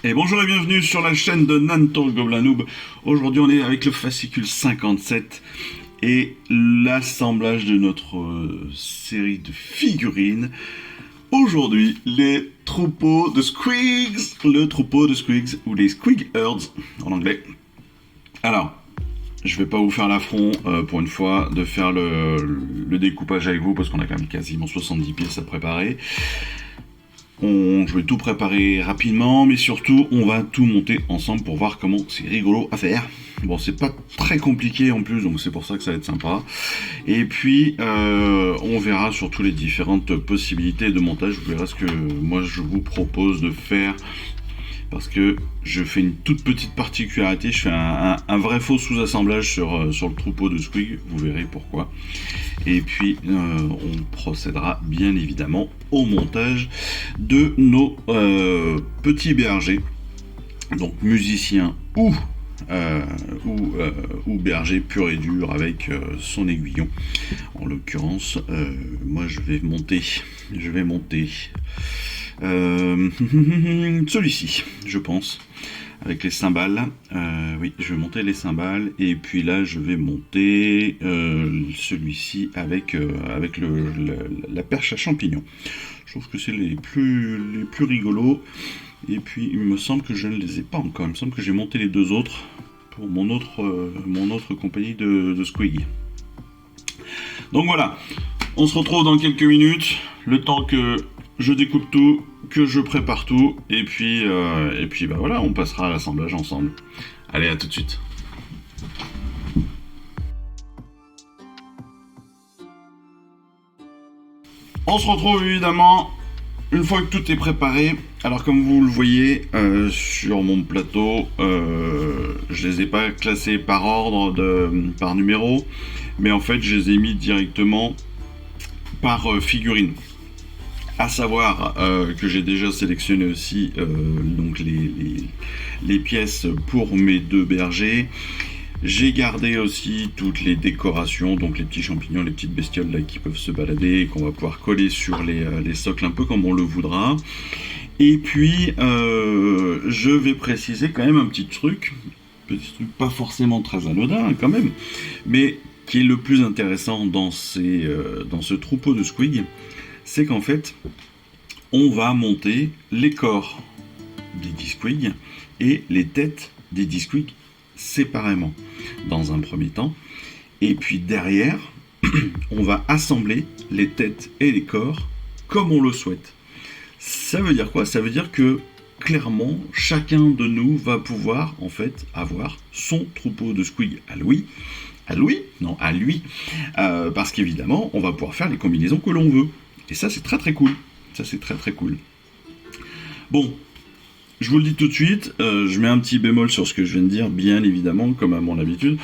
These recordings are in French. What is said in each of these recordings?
Et bonjour et bienvenue sur la chaîne de Nanto le Gobelin Noob. Aujourd'hui on est avec le fascicule 57 et l'assemblage de notre série de figurines. Aujourd'hui, les troupeaux de Squigs, le troupeau de Squigs ou les Squig Herds en anglais. Alors, je vais pas vous faire l'affront pour une fois de faire le découpage avec vous parce qu'on a quand même quasiment 70 pièces à préparer. Je vais tout préparer rapidement, mais surtout on va tout monter ensemble pour voir comment c'est rigolo à faire. Bon, c'est pas très compliqué en plus, donc c'est pour ça que ça va être sympa. Et puis on verra surtout les différentes possibilités de montage. Vous verrez ce que moi je vous propose de faire. Parce que je fais une toute petite particularité, je fais un vrai faux sous-assemblage sur le troupeau de Squig, vous verrez pourquoi. Et puis on procédera bien évidemment au montage de nos petits bergers, donc musiciens ou berger pur et dur avec son aiguillon. En l'occurrence, moi je vais monter celui-ci, je pense, avec les cymbales. Oui, je vais monter les cymbales et puis là je vais monter celui-ci avec la perche à champignons. Je trouve que c'est les plus rigolos. Et puis il me semble que je ne les ai pas encore. Il me semble que j'ai monté les deux autres pour mon autre compagnie de Squig. Donc voilà, on se retrouve dans quelques minutes, le temps que je découpe tout, que je prépare tout, et puis bah voilà, on passera à l'assemblage ensemble. Allez, à tout de suite. On se retrouve évidemment une fois que tout est préparé. Alors comme vous le voyez sur mon plateau, je les ai pas classés par ordre, par numéro, mais en fait je les ai mis directement par figurine. À savoir que j'ai déjà sélectionné aussi donc les pièces pour mes deux bergers. J'ai gardé aussi toutes les décorations, donc les petits champignons, les petites bestioles là qui peuvent se balader et qu'on va pouvoir coller sur les socles un peu comme on le voudra. Et puis je vais préciser quand même un petit truc pas forcément très anodin quand même, mais qui est le plus intéressant dans ce troupeau de Squig. C'est qu'en fait, on va monter les corps des 10 Squig et les têtes des 10 Squig séparément, dans un premier temps. Et puis derrière, on va assembler les têtes et les corps comme on le souhaite. Ça veut dire quoi? Ça veut dire que, clairement, chacun de nous va pouvoir, en fait, avoir son troupeau de Squig à lui. Parce qu'évidemment, on va pouvoir faire les combinaisons que l'on veut. Et ça, c'est très très cool. Bon, je vous le dis tout de suite, je mets un petit bémol sur ce que je viens de dire, bien évidemment, comme à mon habitude.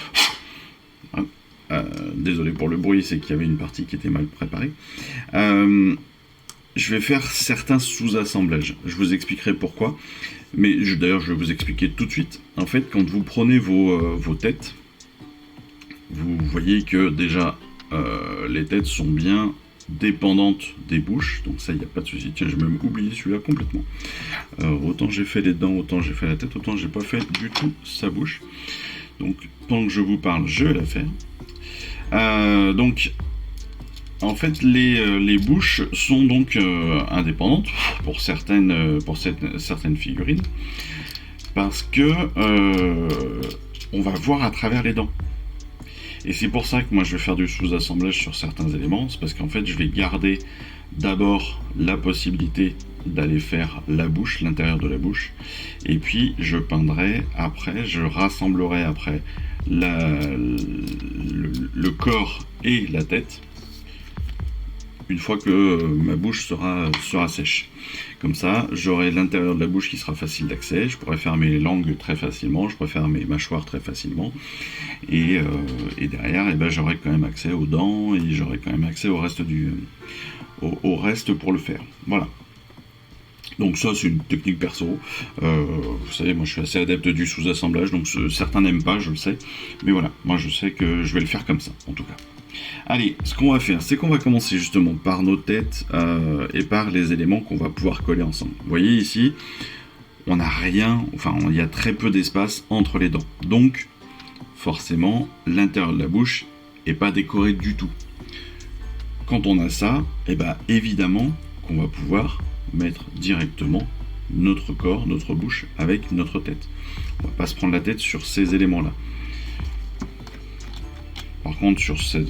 Désolé pour le bruit, c'est qu'il y avait une partie qui était mal préparée. Je vais faire certains sous-assemblages. Je vous expliquerai pourquoi. Mais d'ailleurs, je vais vous expliquer tout de suite. En fait, quand vous prenez vos têtes, vous voyez que déjà, les têtes sont bien dépendante des bouches, donc ça il n'y a pas de souci. Tiens, j'ai même oublié celui-là complètement. Autant j'ai fait les dents, autant j'ai fait la tête, autant j'ai pas fait du tout sa bouche. Donc pendant que je vous parle, je vais la faire. Donc en fait les bouches sont donc indépendantes pour certaines figurines, parce que on va voir à travers les dents. Et c'est pour ça que moi je vais faire du sous-assemblage sur certains éléments, c'est parce qu'en fait je vais garder d'abord la possibilité d'aller faire la bouche, l'intérieur de la bouche, et puis je peindrai après, je rassemblerai après le corps et la tête, une fois que ma bouche sera sèche. Comme ça, j'aurai l'intérieur de la bouche qui sera facile d'accès, je pourrai faire mes langues très facilement, je pourrai faire mes mâchoires très facilement, et derrière, eh ben, j'aurai quand même accès aux dents, et j'aurai quand même accès au reste pour le faire. Voilà. Donc ça, c'est une technique perso. Vous savez, moi je suis assez adepte du sous-assemblage, donc certains n'aiment pas, je le sais. Mais voilà, moi je sais que je vais le faire comme ça, en tout cas. Allez, ce qu'on va faire, c'est qu'on va commencer justement par nos têtes et par les éléments qu'on va pouvoir coller ensemble. Vous voyez ici, on n'a rien, enfin il y a très peu d'espace entre les dents. Donc forcément l'intérieur de la bouche est pas décoré du tout. Quand on a ça, et ben évidemment qu'on va pouvoir mettre directement notre corps, notre bouche avec notre tête. On va pas se prendre la tête sur ces éléments-là. Par contre, sur cette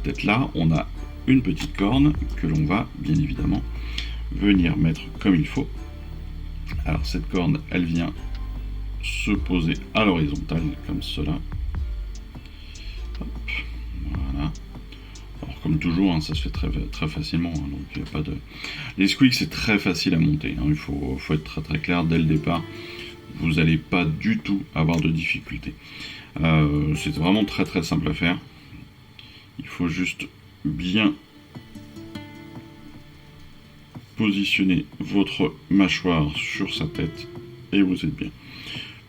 tête-là, on a une petite corne que l'on va bien évidemment venir mettre comme il faut. Alors cette corne, elle vient se poser à l'horizontale comme cela. Hop, voilà. Alors comme toujours, hein, ça se fait très facilement, hein, donc il n'y a pas de. Les squeaks, c'est très facile à monter. Hein, il faut être très clair dès le départ. Vous n'allez pas du tout avoir de difficultés. C'est vraiment très simple à faire. Il faut juste bien positionner votre mâchoire sur sa tête et vous êtes bien.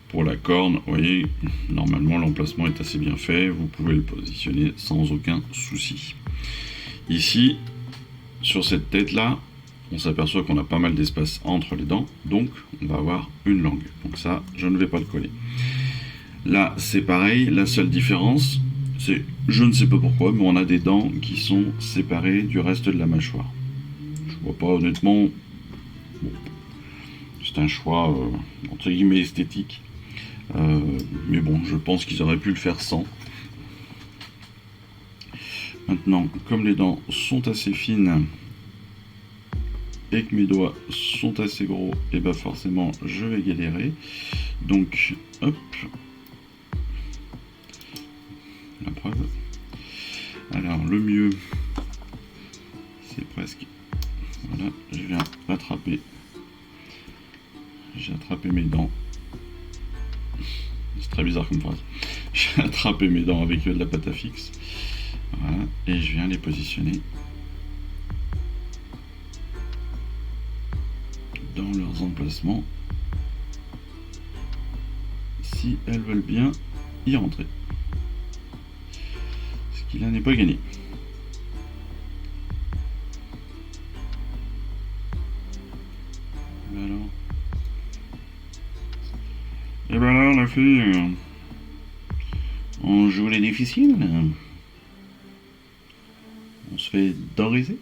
Pour la corne, vous voyez, normalement l'emplacement est assez bien fait, vous pouvez le positionner sans aucun souci. Ici, sur cette tête là, on s'aperçoit qu'on a pas mal d'espace entre les dents, donc on va avoir une langue. Donc ça, je ne vais pas le coller. Là, c'est pareil, la seule différence, c'est, je ne sais pas pourquoi, mais on a des dents qui sont séparées du reste de la mâchoire. Je vois pas honnêtement, bon, c'est un choix entre guillemets esthétique, mais bon, je pense qu'ils auraient pu le faire sans. Maintenant, comme les dents sont assez fines et que mes doigts sont assez gros, et bah forcément je vais galérer. Donc, hop, la preuve. Alors le mieux, c'est presque. Voilà, je viens attraper. J'ai attrapé mes dents. C'est très bizarre comme phrase. J'ai attrapé mes dents avec de la pâte à fixe. Voilà, et je viens les positionner dans leurs emplacements si elles veulent bien y rentrer. Ce qui là n'est pas gagné. Et ben là, on a fait. On joue les difficiles. On se fait densiriser.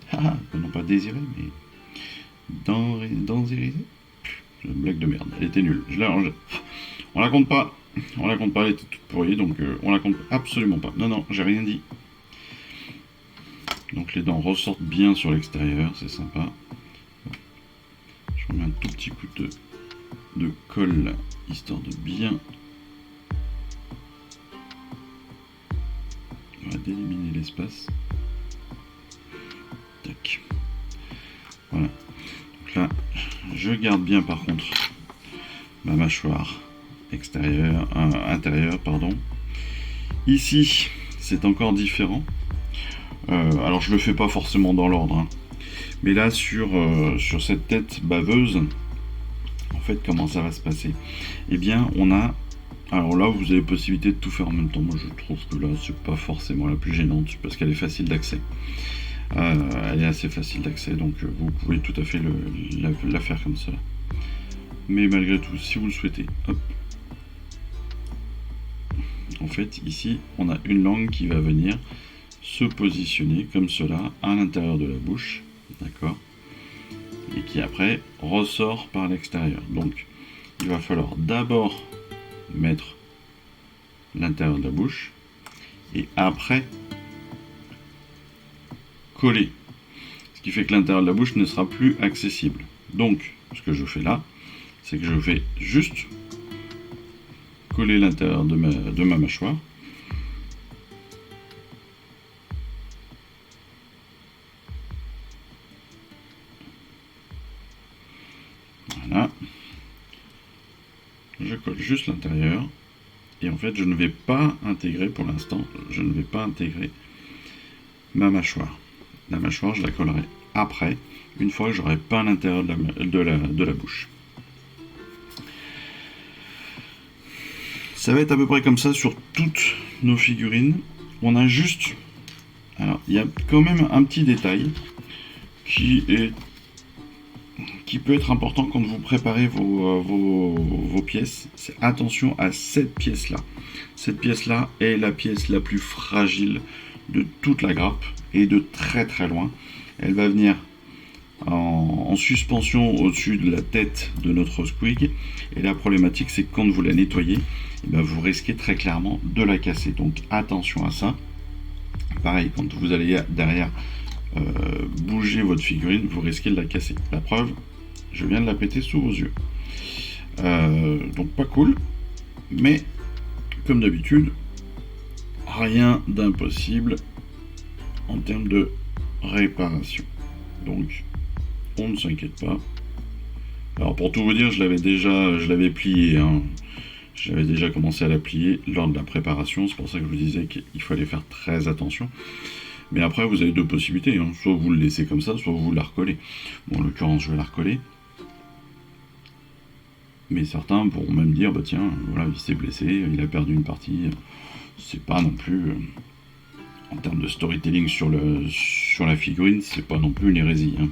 Non pas désirer, mais. Densiriser. C'est une blague de merde. Elle était nulle. Je l'ai rangée. On la compte pas. On la compte pas, elle était toute pourrie, donc on la compte absolument pas. Non, j'ai rien dit. Donc les dents ressortent bien sur l'extérieur, c'est sympa. Je remets un tout petit coup de colle, histoire de bien d'éliminer l'espace. Tac. Voilà. Donc là, je garde bien par contre ma mâchoire intérieure, pardon. Ici, c'est encore différent. Alors je le fais pas forcément dans l'ordre, hein. Mais là sur cette tête baveuse, en fait comment ça va se passer? Eh bien on a, alors là vous avez possibilité de tout faire en même temps. Moi je trouve que là c'est pas forcément la plus gênante parce qu'elle est facile d'accès. Elle est assez facile d'accès, donc vous pouvez tout à fait la faire comme ça. Mais malgré tout, si vous le souhaitez, hop. En fait ici on a une langue qui va venir se positionner comme cela à l'intérieur de la bouche, d'accord, et qui après ressort par l'extérieur. Donc il va falloir d'abord mettre l'intérieur de la bouche et après coller, ce qui fait que l'intérieur de la bouche ne sera plus accessible. Donc ce que je fais là, c'est que je vais juste coller l'intérieur de ma mâchoire. Voilà. Je colle juste l'intérieur. Et en fait, je ne vais pas intégrer, pour l'instant, je ne vais pas intégrer ma mâchoire. La mâchoire, je la collerai après, une fois que j'aurai peint l'intérieur de la bouche. Ça va être à peu près comme ça sur toutes nos figurines. On a juste... Alors, il y a quand même un petit détail qui est qui peut être important quand vous préparez vos pièces, c'est attention à cette pièce-là. Cette pièce-là est la pièce la plus fragile de toute la grappe et de très très loin. Elle va venir en suspension au-dessus de la tête de notre squig, et la problématique c'est que quand vous la nettoyez, eh bien, vous risquez très clairement de la casser. Donc attention à ça. Pareil, quand vous allez derrière bouger votre figurine, vous risquez de la casser. La preuve, je viens de la péter sous vos yeux. Donc pas cool, mais comme d'habitude, rien d'impossible en termes de réparation. Donc on ne s'inquiète pas. Alors pour tout vous dire, je l'avais plié, hein. J'avais déjà commencé à la plier lors de la préparation, c'est pour ça que je vous disais qu'il fallait faire très attention. Mais après, vous avez deux possibilités, hein. Soit vous le laissez comme ça, soit vous la recollez. Bon, en l'occurrence, je vais la recoller. Mais certains pourront même dire, bah tiens, voilà, il s'est blessé, il a perdu une partie. C'est pas non plus, en termes de storytelling sur la figurine, c'est pas non plus une hérésie, hein.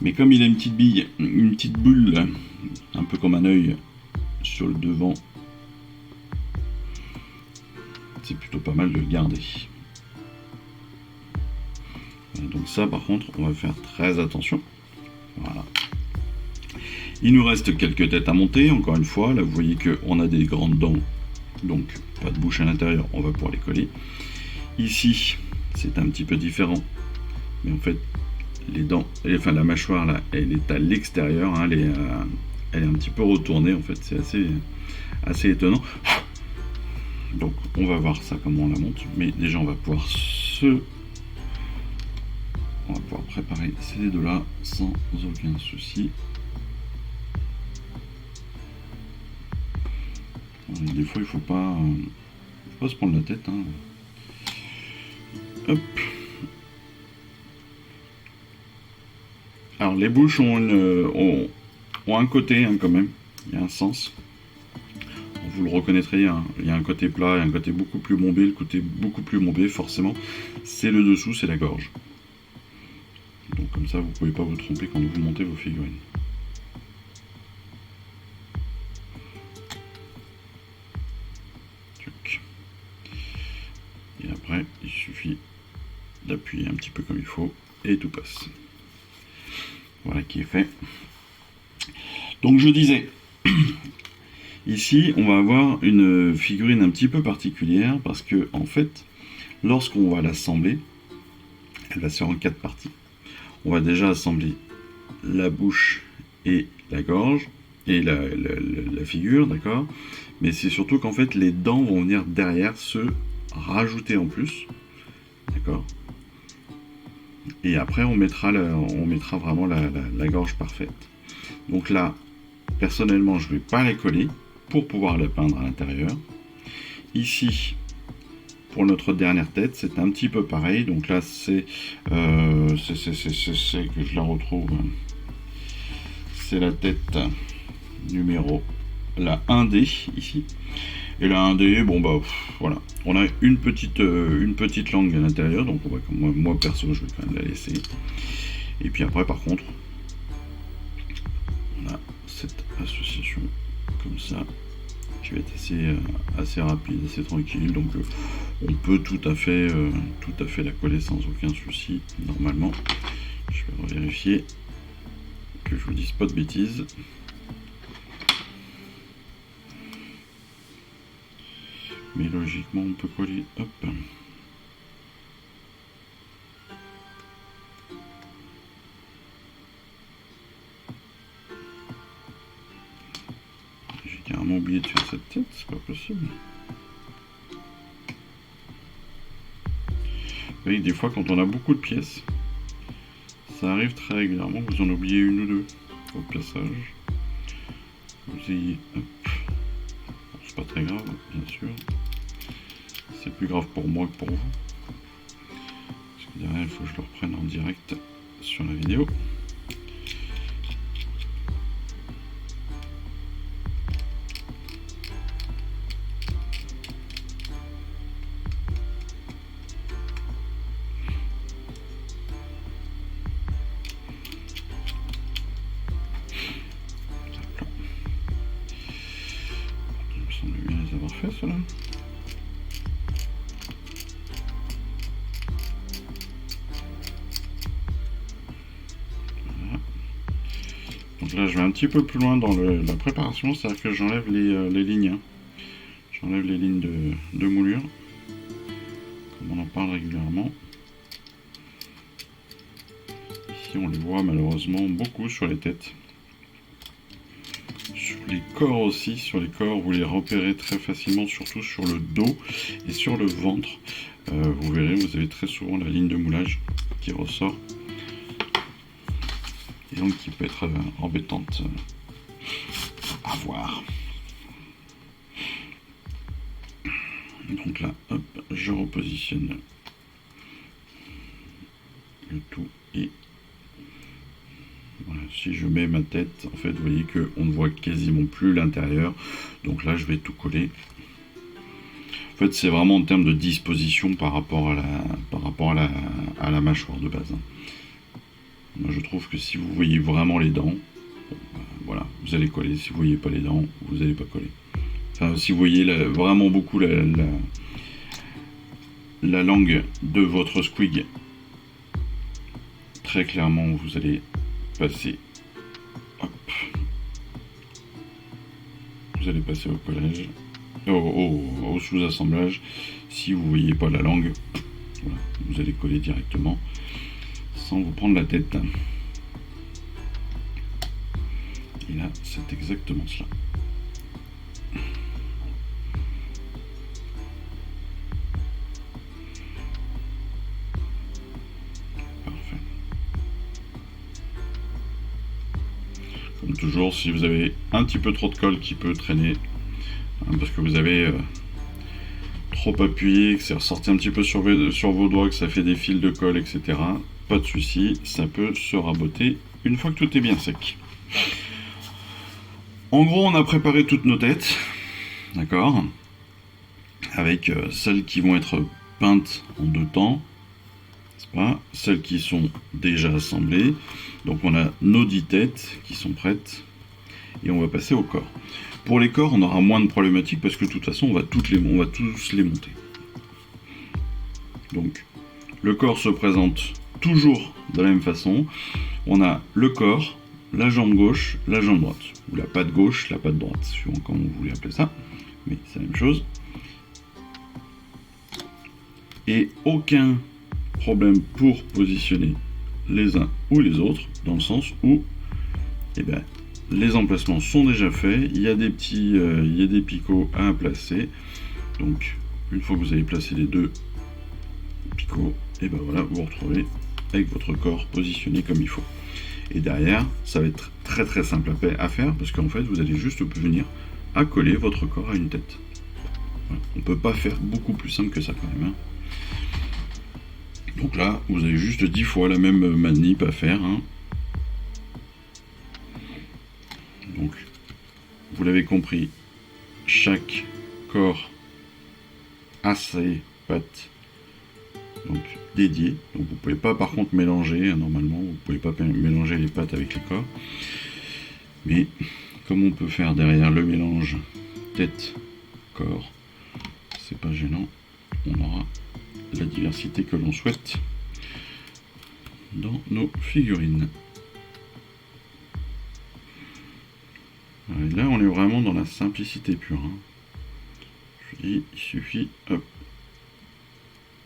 Mais comme il a une petite bille, une petite boule, un peu comme un œil sur le devant, c'est plutôt pas mal de le garder. Donc ça par contre, on va faire très attention. Voilà. Il nous reste quelques têtes à monter, encore une fois. Là vous voyez qu'on a des grandes dents, donc pas de bouche à l'intérieur, on va pouvoir les coller. Ici, c'est un petit peu différent, mais en fait, les dents, enfin la mâchoire là, elle est à l'extérieur, hein, elle est un petit peu retournée en fait, c'est assez étonnant. Donc on va voir ça comment on la monte, mais déjà on va pouvoir préparer ces deux là sans aucun souci. Des fois il faut pas se prendre la tête, hein. Hop. Alors les bouches ont un côté, hein, quand même, il y a un sens. Vous le reconnaîtrez, hein. Il y a un côté plat et un côté beaucoup plus bombé. Le côté beaucoup plus bombé, forcément, c'est le dessous, c'est la gorge. Donc comme ça, vous ne pouvez pas vous tromper quand vous montez vos figurines. Et après, il suffit d'appuyer un petit peu comme il faut et tout passe. Voilà qui est fait. Donc je disais, ici on va avoir une figurine un petit peu particulière parce que en fait, lorsqu'on va l'assembler, elle va se faire en 4 parties. On va déjà assembler la bouche et la gorge et la figure, d'accord. Mais c'est surtout qu'en fait les dents vont venir derrière se rajouter en plus, d'accord. Et après on mettra vraiment la gorge parfaite. Donc là, personnellement, je ne vais pas les coller pour pouvoir la peindre à l'intérieur. Ici, pour notre dernière tête, c'est un petit peu pareil. Donc là, c'est que je la retrouve. C'est la tête numéro la 1D ici. Et la 1D, bon bah voilà, on a une petite langue à l'intérieur, donc on va, moi perso, je vais quand même la laisser. Et puis après, par contre, on a cette association comme ça qui va être assez rapide, assez tranquille. Donc on peut tout à fait la coller sans aucun souci normalement. Je vais revérifier que je vous dise pas de bêtises. Mais logiquement on peut coller, hop. J'ai carrément oublié de faire cette tête, c'est pas possible. Vous voyez, des fois quand on a beaucoup de pièces, ça arrive très régulièrement que vous en oubliez une ou deux au passage. Vous ayez, hop. Bon, c'est pas très grave, bien sûr. C'est plus grave pour moi que pour vous. Parce que derrière, il faut que je le reprenne en direct sur la vidéo. les avoir fait ceux-là. Voilà. Donc là je vais un petit peu plus loin dans la préparation, c'est-à-dire que j'enlève les lignes. Hein. J'enlève les lignes de moulure, comme on en parle régulièrement. Ici on les voit malheureusement beaucoup sur les têtes. Sur les corps aussi, sur les corps vous les repérez très facilement, surtout sur le dos et sur le ventre. Vous verrez, vous avez très souvent la ligne de moulage qui ressort. Et donc qui peut être embêtante à voir. Donc là, hop, je repositionne le tout et voilà, si je mets ma tête, en fait, vous voyez qu'on ne voit quasiment plus l'intérieur. Donc là, je vais tout coller. En fait, c'est vraiment en termes de disposition par rapport à la mâchoire de base. Moi, je trouve que si vous voyez vraiment les dents, bon, voilà, vous allez coller. Si vous voyez pas les dents, vous n'allez pas coller. Enfin, si vous voyez vraiment beaucoup la langue de votre squig, très clairement, vous allez passer, hop, vous allez passer au collage, au sous-assemblage. Si vous voyez pas la langue, voilà, vous allez coller directement sans vous prendre la tête. Et là, c'est exactement cela. Parfait. Comme toujours, si vous avez un petit peu trop de colle qui peut traîner, hein, parce que vous avez trop appuyé, que c'est ressorti un petit peu sur vos doigts, que ça fait des fils de colle, etc. Pas de souci, ça peut se raboter une fois que tout est bien sec. En gros, on a préparé toutes nos têtes, d'accord, avec celles qui vont être peintes en 2 temps, n'est-ce pas, celles qui sont déjà assemblées. Donc on a nos 10 têtes qui sont prêtes, et on va passer au corps. Pour les corps, on aura moins de problématiques parce que de toute façon, on va tous les monter. Donc, le corps se présente toujours de la même façon. On a le corps, la jambe gauche, la jambe droite, ou la patte gauche, la patte droite, suivant comment vous voulez appeler ça, mais c'est la même chose. Et aucun problème pour positionner les uns ou les autres, dans le sens où, eh ben, les emplacements sont déjà faits, il y a des picots à placer. Donc, une fois que vous avez placé les 2 picots, et ben voilà, vous vous retrouvez avec votre corps positionné comme il faut. Et derrière, ça va être très très simple à faire, parce qu'en fait, vous allez juste venir accoler votre corps à une tête. Voilà. On ne peut pas faire beaucoup plus simple que ça quand même. Hein. Donc là, vous avez juste 10 fois la même manip à faire. Hein. Donc, vous l'avez compris, chaque corps a ses pattes donc dédiées. Donc vous pouvez pas par contre mélanger, normalement, vous pouvez pas mélanger les pattes avec les corps. Mais comme on peut faire derrière le mélange tête-corps, c'est pas gênant, on aura la diversité que l'on souhaite dans nos figurines. Et là, on est vraiment dans la simplicité pure. Hein. Je dis, il suffit, hop,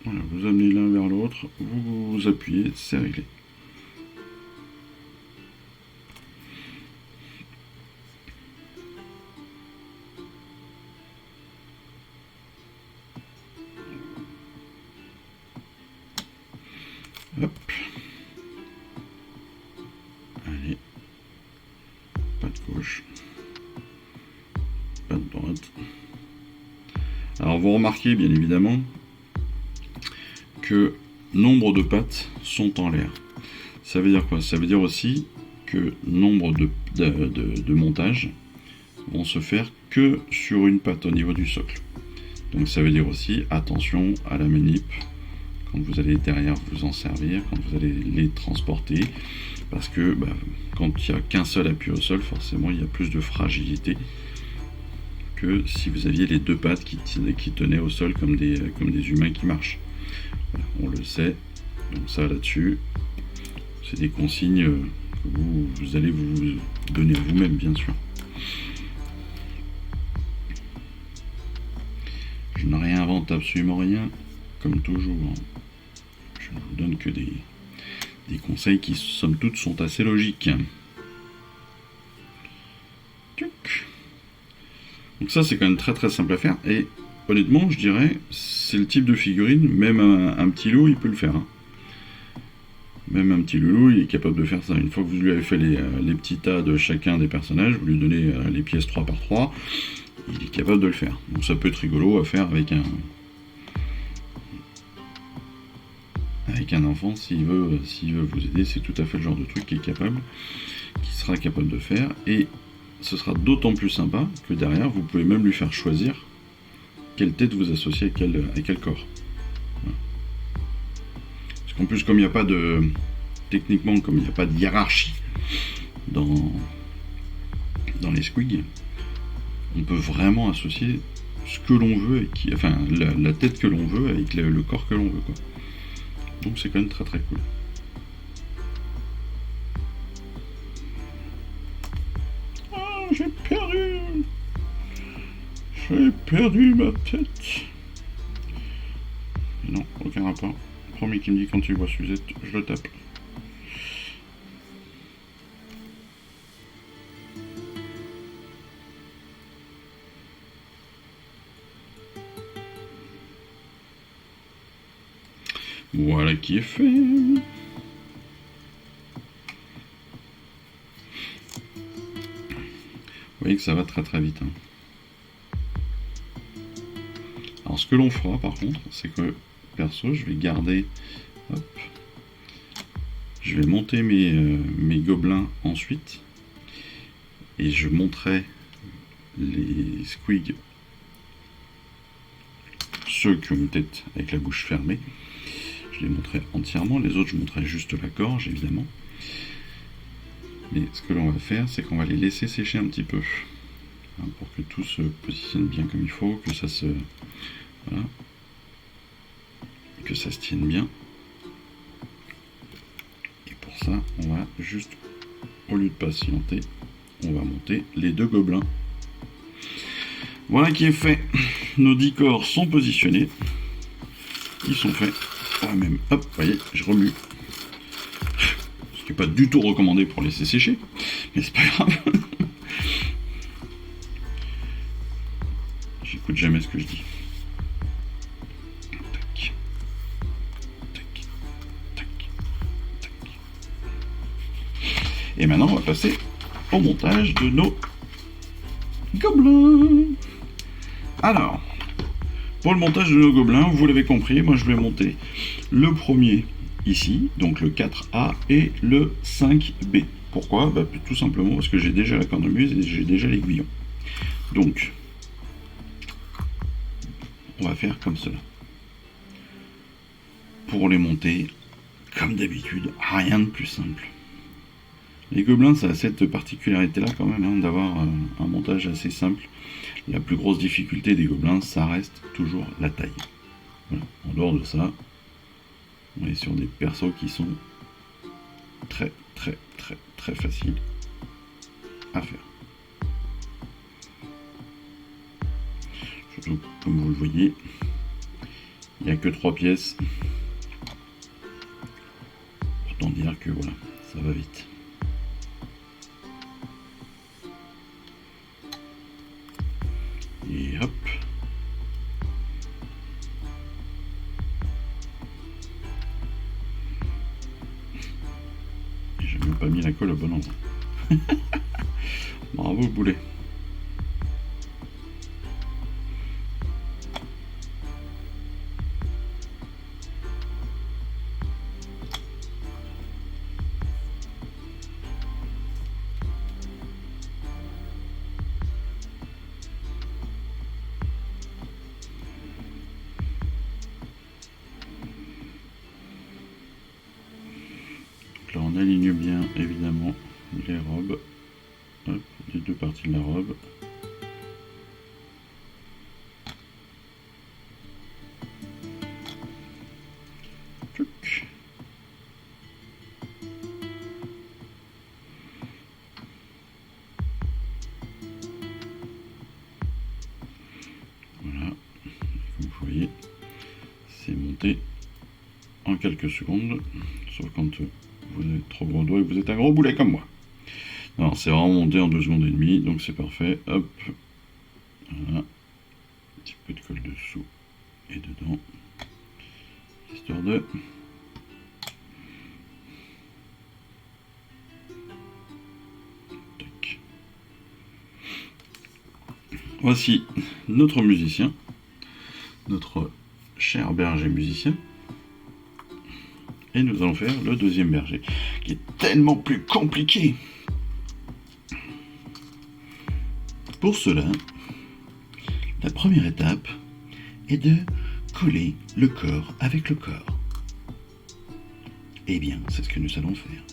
voilà, vous amenez l'un vers l'autre, vous appuyez, c'est réglé. Hop. Allez. Patte gauche. Patte droite. Alors vous remarquez bien évidemment que nombre de pattes sont en l'air. Ça veut dire quoi? Ça veut dire aussi que nombre de montages vont se faire que sur une patte au niveau du socle. Donc ça veut dire aussi attention à la manip quand vous allez derrière vous en servir, quand vous allez les transporter, parce que quand il n'y a qu'un seul appui au sol, forcément il y a plus de fragilité que si vous aviez les deux pattes qui tenaient au sol comme des humains qui marchent. Voilà, on le sait. Donc ça là-dessus, c'est des consignes que vous allez vous donner à vous-même, bien sûr. Je ne réinvente absolument rien, comme toujours. Je ne vous donne que des conseils qui, somme toute, sont assez logiques. Donc ça, c'est quand même très très simple à faire. Et honnêtement, je dirais, c'est le type de figurine, même un petit loup, il peut le faire. Hein. Même un petit loulou, il est capable de faire ça. Une fois que vous lui avez fait les petits tas de chacun des personnages, vous lui donnez les pièces 3 par 3, il est capable de le faire. Donc ça peut être rigolo à faire avec un enfant s'il veut vous aider. C'est tout à fait le genre de truc qui sera capable de faire. Et ce sera d'autant plus sympa que derrière, vous pouvez même lui faire choisir quelle tête vous associez à quel corps. Voilà. Parce qu'en plus, comme il n'y a pas de... Techniquement, comme il n'y a pas de hiérarchie dans les squigs, on peut vraiment associer ce que l'on veut, enfin la tête que l'on veut avec le corps que l'on veut, quoi. Donc c'est quand même très très cool. Ah, j'ai perdu ma tête. Non, aucun rapport. Premier qui me dit quand tu vois Suzette, je le tape. Voilà qui est fait. Vous voyez que ça va très très vite. Hein. Alors ce que l'on fera par contre, c'est que perso, je vais garder... Hop, je vais monter mes gobelins ensuite. Et je monterai les squigs, ceux qui ont une tête avec la bouche fermée. Je les montrerai entièrement, les autres je montrerai juste la gorge évidemment. Mais ce que l'on va faire, c'est qu'on va les laisser sécher un petit peu. Hein, pour que tout se positionne bien comme il faut, que ça se... Voilà. Que ça se tienne bien. Et pour ça, on va juste, au lieu de patienter, on va monter les deux gobelins. Voilà qui est fait. Nos 10 corps sont positionnés. Ils sont faits. Ah, même, hop, vous voyez, je remue. Ce qui n'est pas du tout recommandé pour laisser sécher, mais c'est pas grave. J'écoute jamais ce que je dis. Tac. Tac. Tac. Tac. Et maintenant, on va passer au montage de nos gobelins. Alors, pour le montage de nos gobelins, vous l'avez compris, moi je vais monter le premier ici, donc le 4A et le 5B. Pourquoi? Bah, tout simplement parce que j'ai déjà la cornemuse et j'ai déjà l'aiguillon. Donc, on va faire comme cela. Pour les monter, comme d'habitude, rien de plus simple. Les gobelins, ça a cette particularité-là quand même, hein, d'avoir un montage assez simple. La plus grosse difficulté des gobelins, ça reste toujours la taille. Voilà. En dehors de ça, on est sur des persos qui sont très très très très faciles à faire. Surtout, comme vous le voyez, il n'y a que 3 pièces. Autant dire que voilà, ça va vite. Et hop. Et j'ai même pas mis la colle au bon endroit. Bravo boulet. Là on aligne bien évidemment les robes, hop, les deux parties de la robe. monter en quelques secondes, sauf quand vous êtes trop gros doigt et vous êtes un gros boulet comme moi. Non, c'est vraiment monté en 2 secondes et demie, donc c'est parfait. Hop, voilà, un petit peu de colle dessous et dedans, histoire de... Tac. Voici notre musicien, notre cher berger musicien. Et nous allons faire le deuxième berger, qui est tellement plus compliqué. Pour cela, la première étape est de coller le corps avec le corps. Eh bien, c'est ce que nous allons faire.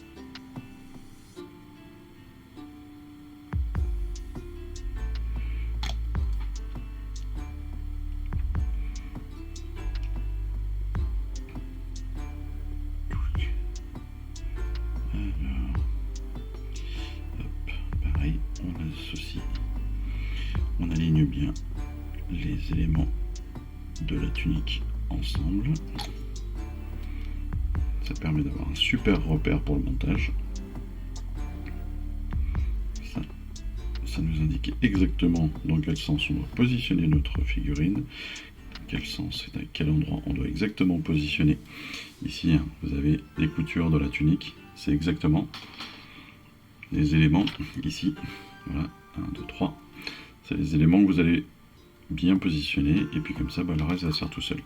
On aligne bien les éléments de la tunique ensemble. Ça permet d'avoir un super repère pour le montage. Ça nous indique exactement dans quel sens on doit positionner notre figurine, dans quel sens et à quel endroit on doit exactement positionner. Ici, hein, vous avez les coutures de la tunique, c'est exactement les éléments ici. Voilà, 1, 2, 3. C'est les éléments que vous allez bien positionner, et puis comme ça, le reste va se faire tout seul.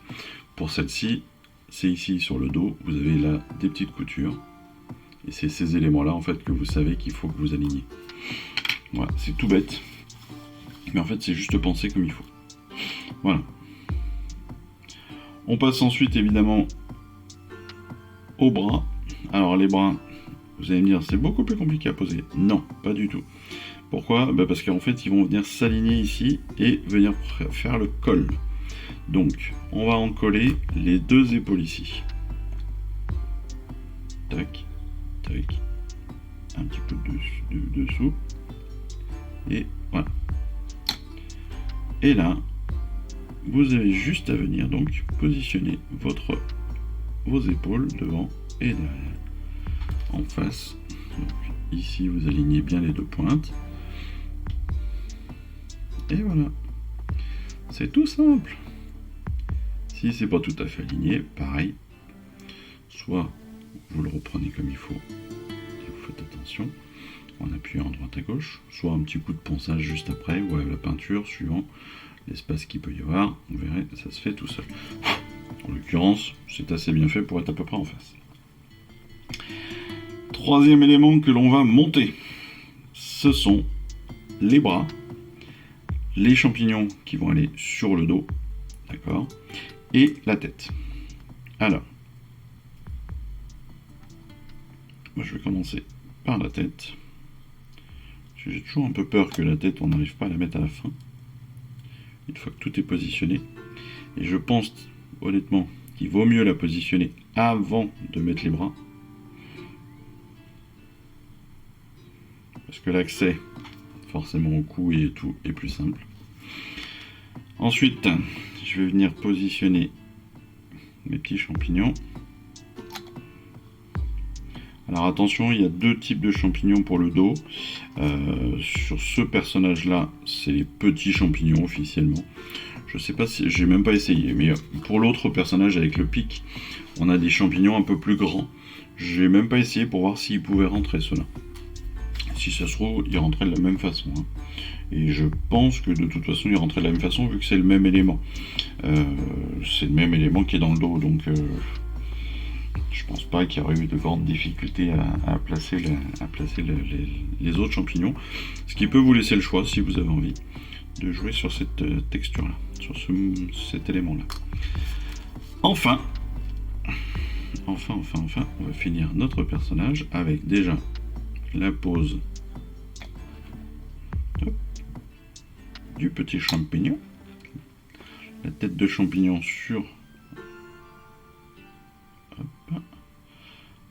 Pour celle-ci, c'est ici sur le dos, vous avez là des petites coutures, et c'est ces éléments-là en fait que vous savez qu'il faut que vous aligniez. Voilà, c'est tout bête, mais en fait c'est juste penser comme il faut. Voilà. On passe ensuite évidemment aux bras. Alors les bras, vous allez me dire, c'est beaucoup plus compliqué à poser. Non, pas du tout. Pourquoi? Parce qu'en fait, ils vont venir s'aligner ici et venir faire le col. Donc, on va en coller les 2 épaules ici. Tac, tac. Un petit peu dessous. Et voilà. Et là, vous avez juste à venir donc positionner vos épaules devant et derrière. En face. Donc, ici, vous alignez bien les 2 pointes. Et voilà, c'est tout simple. Si c'est pas tout à fait aligné, pareil, soit vous le reprenez comme il faut et vous faites attention en appuyant à droite à gauche, soit un petit coup de ponçage juste après ou avec la peinture suivant l'espace qu'il peut y avoir. Vous verrez, ça se fait tout seul. En l'occurrence, c'est assez bien fait pour être à peu près en face. Troisième élément que l'on va monter, ce sont les bras. Les champignons qui vont aller sur le dos, d'accord, et la tête. Alors, moi je vais commencer par la tête. J'ai toujours un peu peur que la tête, on n'arrive pas à la mettre à la fin, une fois que tout est positionné. Et je pense honnêtement qu'il vaut mieux la positionner avant de mettre les bras, parce que l'accès forcément au cou et tout est plus simple. Ensuite, je vais venir positionner mes petits champignons. Alors attention, il y a 2 types de champignons pour le dos. Sur ce personnage-là, c'est les petits champignons officiellement. Je sais pas si, j'ai même pas essayé, mais pour l'autre personnage avec le pic, on a des champignons un peu plus grands. J'ai même pas essayé pour voir s'ils pouvaient rentrer ceux-là. Si ça se trouve, ils rentraient de la même façon. Hein. Et je pense que de toute façon, ils rentraient de la même façon vu que c'est le même élément. C'est le même élément qui est dans le dos, donc je pense pas qu'il y aurait eu de grandes difficultés à placer les autres champignons. Ce qui peut vous laisser le choix, si vous avez envie, de jouer sur cette texture-là, sur cet élément-là. Enfin, on va finir notre personnage avec déjà la pose du petit champignon, la tête de champignon sur... Hop.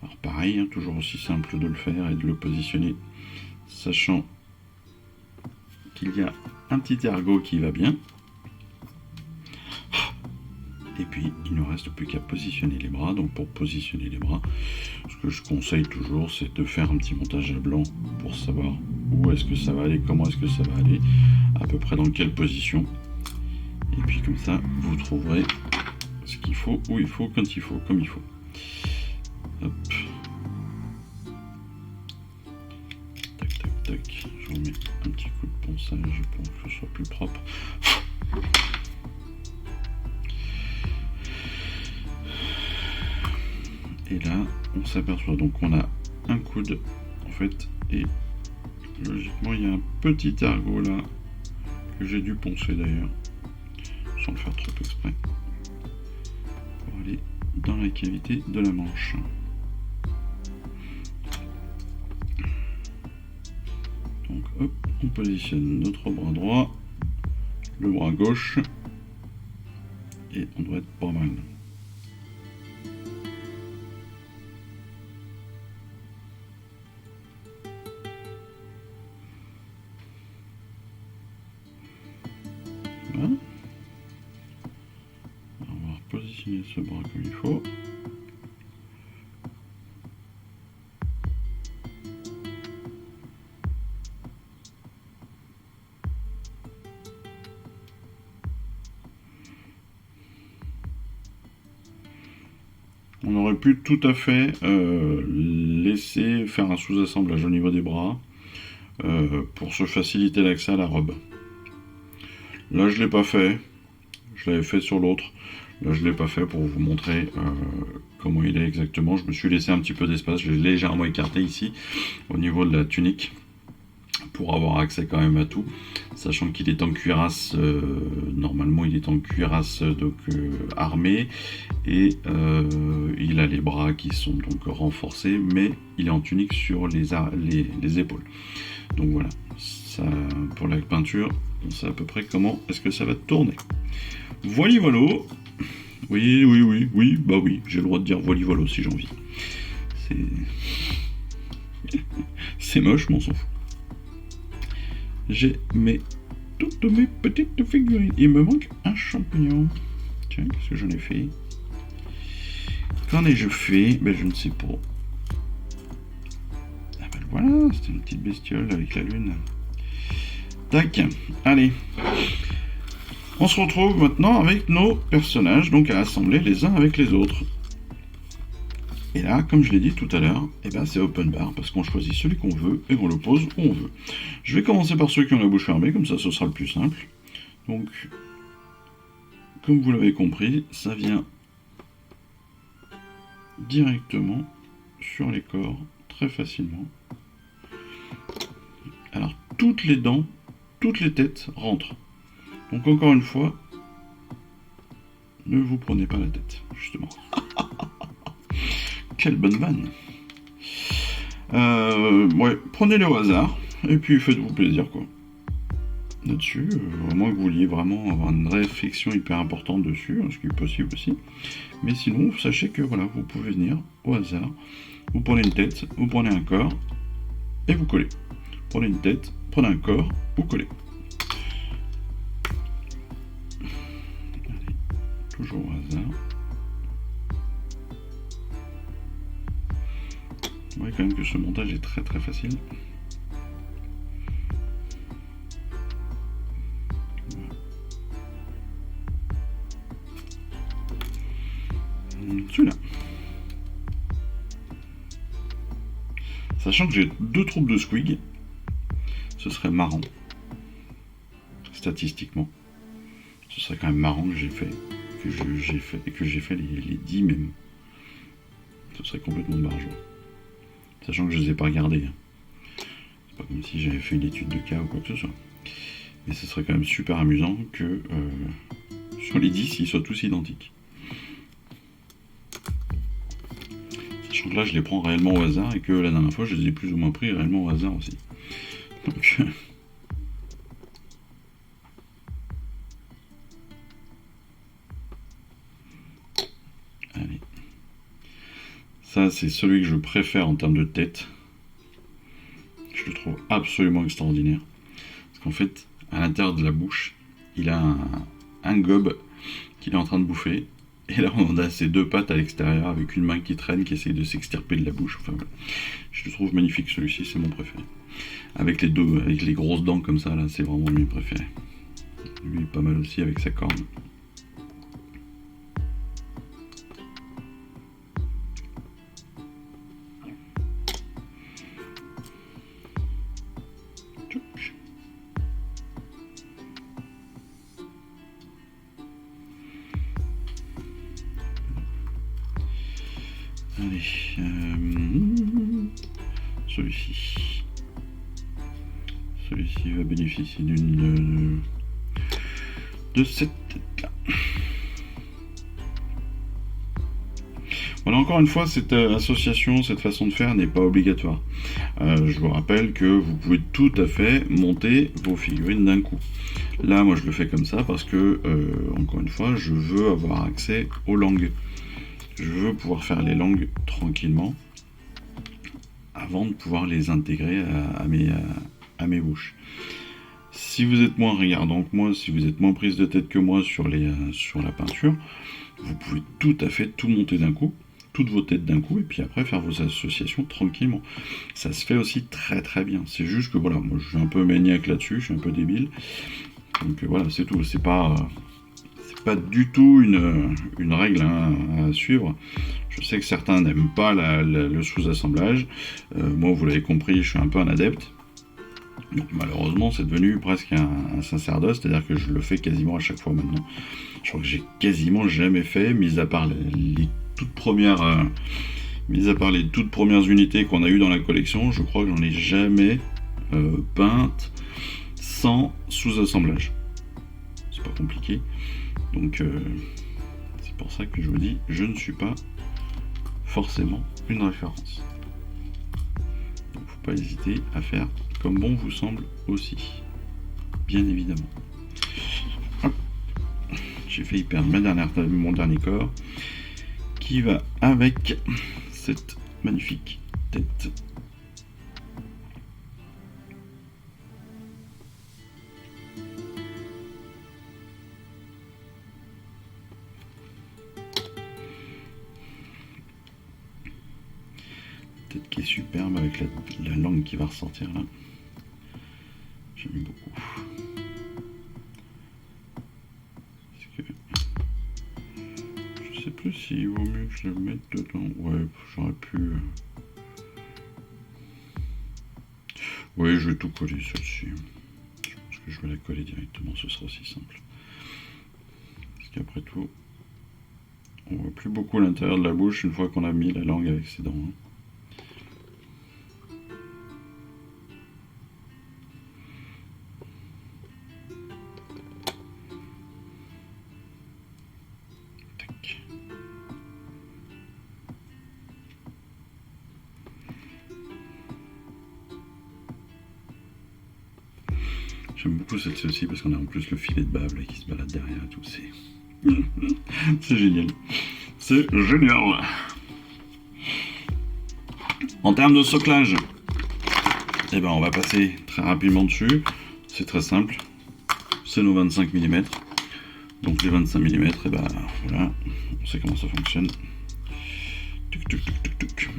Alors pareil, hein, toujours aussi simple de le faire et de le positionner, sachant qu'il y a un petit ergot qui va bien. Et puis, il ne reste plus qu'à positionner les bras. Donc, pour positionner les bras, ce que je conseille toujours, c'est de faire un petit montage à blanc pour savoir où est-ce que ça va aller, comment est-ce que ça va aller, à peu près dans quelle position. Et puis, comme ça, vous trouverez ce qu'il faut, où il faut, quand il faut, comme il faut. Hop. Tac, tac, tac. Je remets un petit coup de ponçage pour que ce soit plus propre. Et là, on s'aperçoit donc qu'on a un coude, en fait, et logiquement, il y a un petit ergot là, que j'ai dû poncer d'ailleurs, sans le faire trop exprès, pour aller dans la cavité de la manche. Donc hop, on positionne notre bras droit, le bras gauche, et on doit être pas mal. Voilà. On va repositionner ce bras comme il faut. On aurait pu tout à fait laisser faire un sous-assemblage au niveau des bras pour se faciliter l'accès à la robe. Là, je l'ai pas fait. Je l'avais fait sur l'autre. Là, je l'ai pas fait pour vous montrer comment il est exactement. Je me suis laissé un petit peu d'espace. Je l'ai légèrement écarté ici au niveau de la tunique pour avoir accès quand même à tout, sachant qu'il est en cuirasse, normalement il est en cuirasse donc armé, et il a les bras qui sont donc renforcés, mais il est en tunique sur les épaules. Donc voilà, ça, pour la peinture, on sait à peu près comment est-ce que ça va tourner. Voilà, voilà. Oui, bah oui, j'ai le droit de dire voilà, voilà si j'ai envie. C'est moche, mais on s'en fout. J'ai toutes mes petites figurines. Il me manque un champignon. Tiens, qu'est-ce que j'en ai fait? Qu'en ai-je fait? Ben, je ne sais pas. Ah ben voilà, c'était une petite bestiole avec la lune. Tac, allez. On se retrouve maintenant avec nos personnages, donc à assembler les uns avec les autres. Et là, comme je l'ai dit tout à l'heure, eh ben c'est open bar, parce qu'on choisit celui qu'on veut et on le pose où on veut. Je vais commencer par ceux qui ont la bouche fermée, comme ça ce sera le plus simple. Donc, comme vous l'avez compris, ça vient directement sur les corps, très facilement. Alors, toutes les dents, toutes les têtes rentrent. Donc encore une fois, ne vous prenez pas la tête, justement. Quelle bonne vanne. Ouais, prenez-les au hasard, et puis faites-vous plaisir, quoi. Là-dessus, à moins que vous vouliez vraiment avoir une réflexion hyper importante dessus, ce qui est possible aussi. Mais sinon, sachez que voilà, vous pouvez venir au hasard. Vous prenez une tête, vous prenez un corps, et vous collez. Prenez une tête, prenez un corps, vous collez. Allez, toujours au hasard. Vous voyez quand même que ce montage est très très facile. Celui-là. Sachant que j'ai 2 troupes de squig, ce serait marrant. Statistiquement. Ce serait quand même marrant que j'ai fait. Que j'ai fait les 10 même. Ce serait complètement barjot. Sachant que je ne les ai pas regardés. C'est pas comme si j'avais fait une étude de cas ou quoi que ce soit. Mais ce serait quand même super amusant que sur les 10, ils soient tous identiques. Sachant que là, je les prends réellement au hasard et que la dernière fois, je les ai plus ou moins pris réellement au hasard aussi. Donc... Allez. Ça, c'est celui que je préfère en termes de tête. Je le trouve absolument extraordinaire. Parce qu'en fait, à l'intérieur de la bouche, il a un gobe qu'il est en train de bouffer. Et là, on a ces deux pattes à l'extérieur avec une main qui traîne, qui essaye de s'extirper de la bouche. Enfin, voilà. Je le trouve magnifique, celui-ci, c'est mon préféré. Avec les grosses dents comme ça, là, c'est vraiment mes préférés. Lui, pas mal aussi avec sa corne. Allez, celui-ci. Celui-ci va bénéficier de cette tête-là. Voilà, encore une fois, cette association, cette façon de faire n'est pas obligatoire. Je vous rappelle que vous pouvez tout à fait monter vos figurines d'un coup. Là, moi, je le fais comme ça parce que, encore une fois, je veux avoir accès aux langues. Je veux pouvoir faire les langues tranquillement avant de pouvoir les intégrer à mes bouches. Si vous êtes moins regardant que moi, si vous êtes moins prise de tête que moi sur la peinture, vous pouvez tout à fait tout monter d'un coup, toutes vos têtes d'un coup, et puis après faire vos associations tranquillement. Ça se fait aussi très très bien. C'est juste que voilà, moi je suis un peu maniaque là-dessus, je suis un peu débile. Donc voilà, c'est tout. C'est pas du tout une règle à suivre. Je sais que certains n'aiment pas le sous-assemblage. Moi, vous l'avez compris, je suis un peu un adepte. Donc malheureusement, c'est devenu presque un sacerdoce, c'est-à-dire que je le fais quasiment à chaque fois maintenant. Je crois que j'ai quasiment jamais fait, mis à part les toutes premières unités qu'on a eues dans la collection, je crois que j'en ai jamais peintes sans sous-assemblage. C'est pas compliqué. Donc c'est pour ça que je vous dis, je ne suis pas forcément une référence. Donc faut pas hésiter à faire comme bon vous semble aussi. Bien évidemment. Hop. J'ai failli perdre mon dernier corps qui va avec cette magnifique tête. Tête qui est superbe avec la langue qui va ressortir là. J'aime beaucoup. Parce que je sais plus s'il vaut mieux que je le mette dedans. Ouais, j'aurais pu. Ouais, je vais tout coller celle-ci. Je pense que je vais la coller directement, ce sera aussi simple. Parce qu'après tout, on voit plus beaucoup l'intérieur de la bouche une fois qu'on a mis la langue avec ses dents. Hein. J'aime beaucoup celle-ci aussi parce qu'on a en plus le filet de bave là, qui se balade derrière et tout. C'est génial. C'est génial. En termes de soclage, eh ben, on va passer très rapidement dessus. C'est très simple. C'est nos 25 mm. Donc les 25 mm, eh ben, voilà, on sait comment ça fonctionne. Tuc, tuc, tuc, tuc, tuc.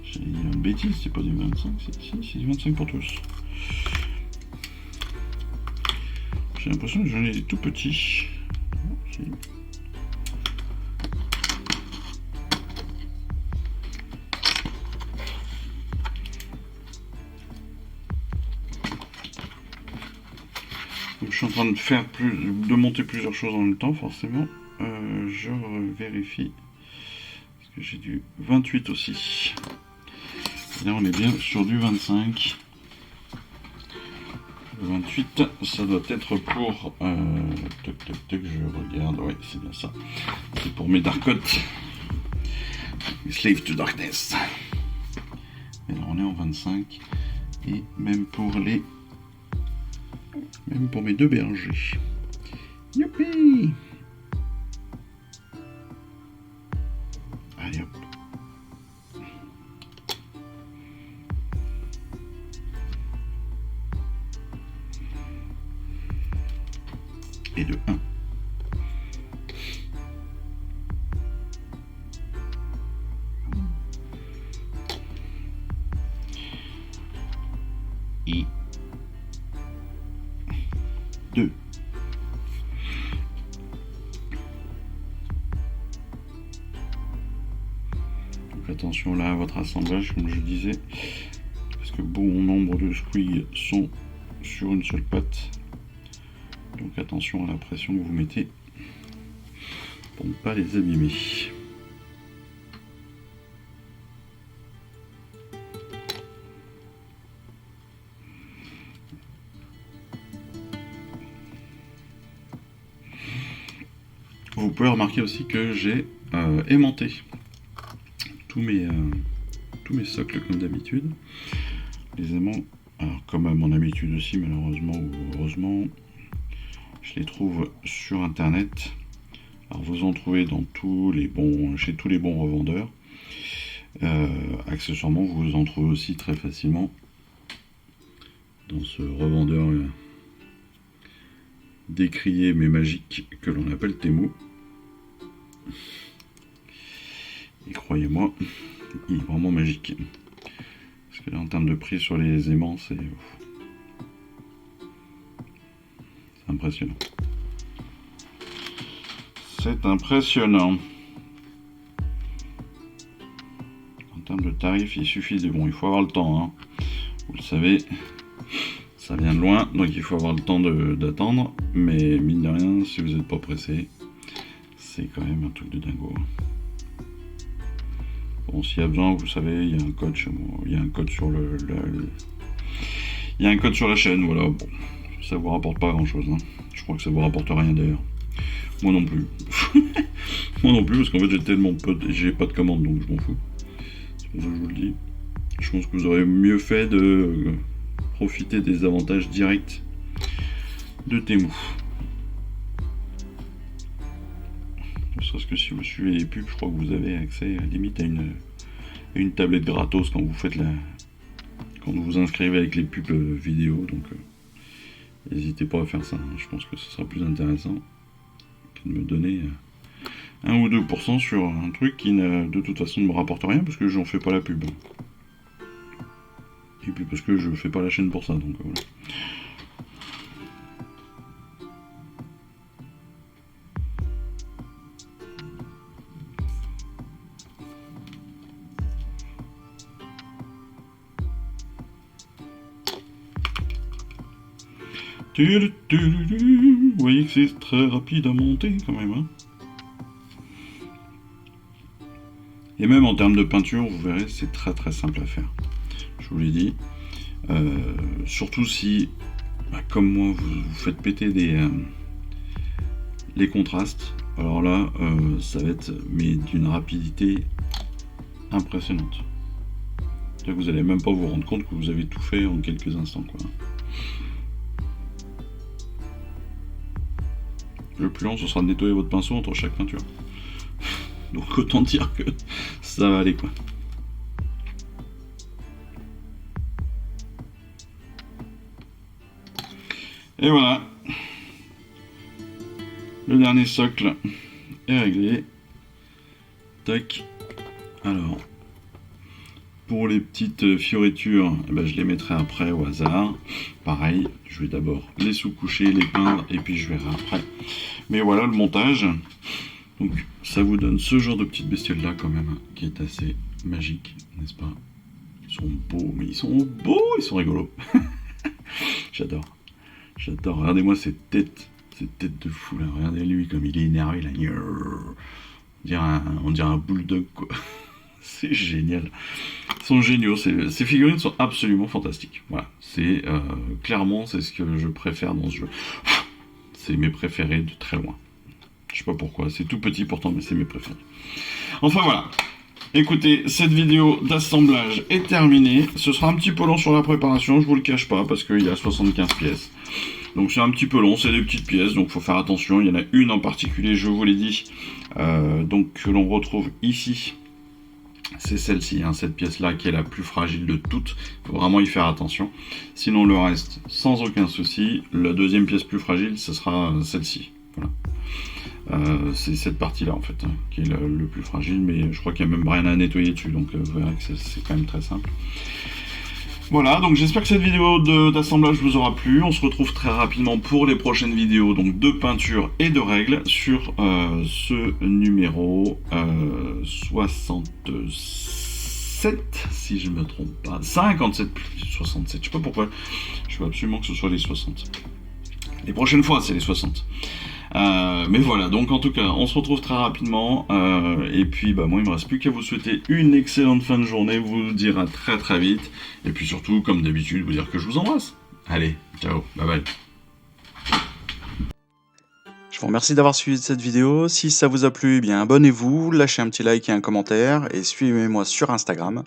J'ai dit une bêtise, c'est pas du 25, c'est du 25 pour tous. J'ai l'impression que j'en ai des tout petits. Donc, je suis en train de monter plusieurs choses en même temps, forcément. Je vérifie. Parce que j'ai du 28 aussi. Et là, on est bien sur du 25. Le 28, ça doit être pour... Toc, toc, toc, je regarde. Ouais, c'est bien ça. C'est pour mes Darkoth. Slave to Darkness. Et là, on est en 25. Et même pour mes deux bergers. Youpi! Allez hop. 2. Donc attention là à votre assemblage, comme je disais, parce que bon nombre de squigs sont sur une seule patte. Donc attention à la pression que vous mettez pour ne pas les abîmer. Vous pouvez remarquer aussi que j'ai aimanté tous mes socles comme d'habitude. Les aimants, alors comme à mon habitude aussi malheureusement ou heureusement, je les trouve sur internet. Alors vous en trouvez dans chez tous les bons revendeurs. Accessoirement vous en trouvez aussi très facilement dans ce revendeur décrié mais magique que l'on appelle Temu. Et croyez-moi, il est vraiment magique. Parce que là, en termes de prix sur les aimants, c'est impressionnant. C'est impressionnant. En termes de tarifs, il suffit de... Bon, il faut avoir le temps, hein. Vous le savez, ça vient de loin, donc il faut avoir le temps d'attendre. Mais mine de rien, si vous n'êtes pas pressé, c'est quand même un truc de dingo. Bon, s'il y a besoin, vous savez, il y a un code chez moi, il y a un code sur il y a un code sur la chaîne, voilà. Bon, ça vous rapporte pas grand chose, hein. Je crois que ça vous rapporte rien d'ailleurs. Moi non plus. Moi non plus, parce qu'en fait j'ai pas de commande, donc je m'en fous. C'est pour ça que je vous le dis. Je pense que vous aurez mieux fait de profiter des avantages directs de Temu. Ne serait-ce que si vous suivez les pubs, je crois que vous avez accès limite à une tablette gratos quand vous vous inscrivez avec les pubs vidéo, donc n'hésitez pas à faire ça, hein. Je pense que ce sera plus intéressant que de me donner 1 ou 2% sur un truc qui de toute façon ne me rapporte rien parce que j'en fais pas la pub. Et puis parce que je fais pas la chaîne pour ça, donc voilà. Vous voyez que c'est très rapide à monter quand même, hein. Et même en termes de peinture, vous verrez, c'est très très simple à faire. Je vous l'ai dit. Surtout si, comme moi, vous faites péter les contrastes. Alors là, ça va être d'une rapidité impressionnante. C'est-à-dire que vous n'allez même pas vous rendre compte que vous avez tout fait en quelques instants, quoi. Le plus long, ce sera de nettoyer votre pinceau entre chaque peinture. Donc autant dire que ça va aller, quoi. Et voilà. Le dernier socle est réglé. Tac. Alors, pour les petites fioritures, eh ben, je les mettrai après au hasard. Pareil, je vais d'abord les sous-coucher, les peindre, et puis je verrai après. Mais voilà le montage. Donc ça vous donne ce genre de petites bestioles là quand même, qui est assez magique, n'est-ce pas? Ils sont beaux, mais ils sont beaux, ils sont rigolos. J'adore. J'adore. Regardez-moi cette tête de fou là. Regardez-lui comme il est énervé là. On dirait un bulldog, quoi. C'est génial. Ils sont géniaux. Ces figurines sont absolument fantastiques. Voilà. C'est clairement c'est ce que je préfère dans ce jeu. C'est mes préférés de très loin. Je sais pas pourquoi. C'est tout petit pourtant, mais c'est mes préférés. Enfin voilà. Écoutez, cette vidéo d'assemblage est terminée. Ce sera un petit peu long sur la préparation, je vous le cache pas, parce qu'il y a 75 pièces. Donc c'est un petit peu long, c'est des petites pièces, donc il faut faire attention. Il y en a une en particulier, je vous l'ai dit, donc que l'on retrouve ici. C'est celle-ci, hein, cette pièce-là qui est la plus fragile de toutes. Il faut vraiment y faire attention. Sinon le reste, sans aucun souci. La deuxième pièce plus fragile, ce sera celle-ci. Voilà. C'est cette partie-là en fait, hein, qui est le plus fragile, mais je crois qu'il n'y a même rien à nettoyer dessus, donc vous verrez que c'est quand même très simple. Voilà, donc j'espère que cette vidéo d'assemblage vous aura plu. On se retrouve très rapidement pour les prochaines vidéos donc de peinture et de règles sur ce numéro 67, si je me trompe pas. 57 plus 67, je sais pas pourquoi. Je veux absolument que ce soit les 60. Les prochaines fois, c'est les 60. Mais voilà, donc en tout cas, on se retrouve très rapidement. Et puis, bah, moi, il me reste plus qu'à vous souhaiter une excellente fin de journée, vous dire à très très vite. Et puis surtout, comme d'habitude, vous dire que je vous embrasse. Allez, ciao, bye bye. Je vous remercie d'avoir suivi cette vidéo. Si ça vous a plu, eh bien abonnez-vous, lâchez un petit like et un commentaire et suivez-moi sur Instagram.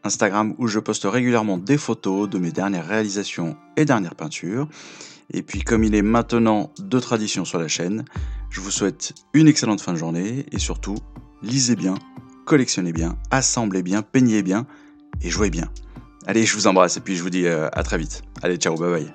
Instagram où je poste régulièrement des photos de mes dernières réalisations et dernières peintures. Et puis comme il est maintenant de tradition sur la chaîne, je vous souhaite une excellente fin de journée et surtout, lisez bien, collectionnez bien, assemblez bien, peignez bien et jouez bien. Allez, je vous embrasse et puis je vous dis à très vite. Allez, ciao, bye bye.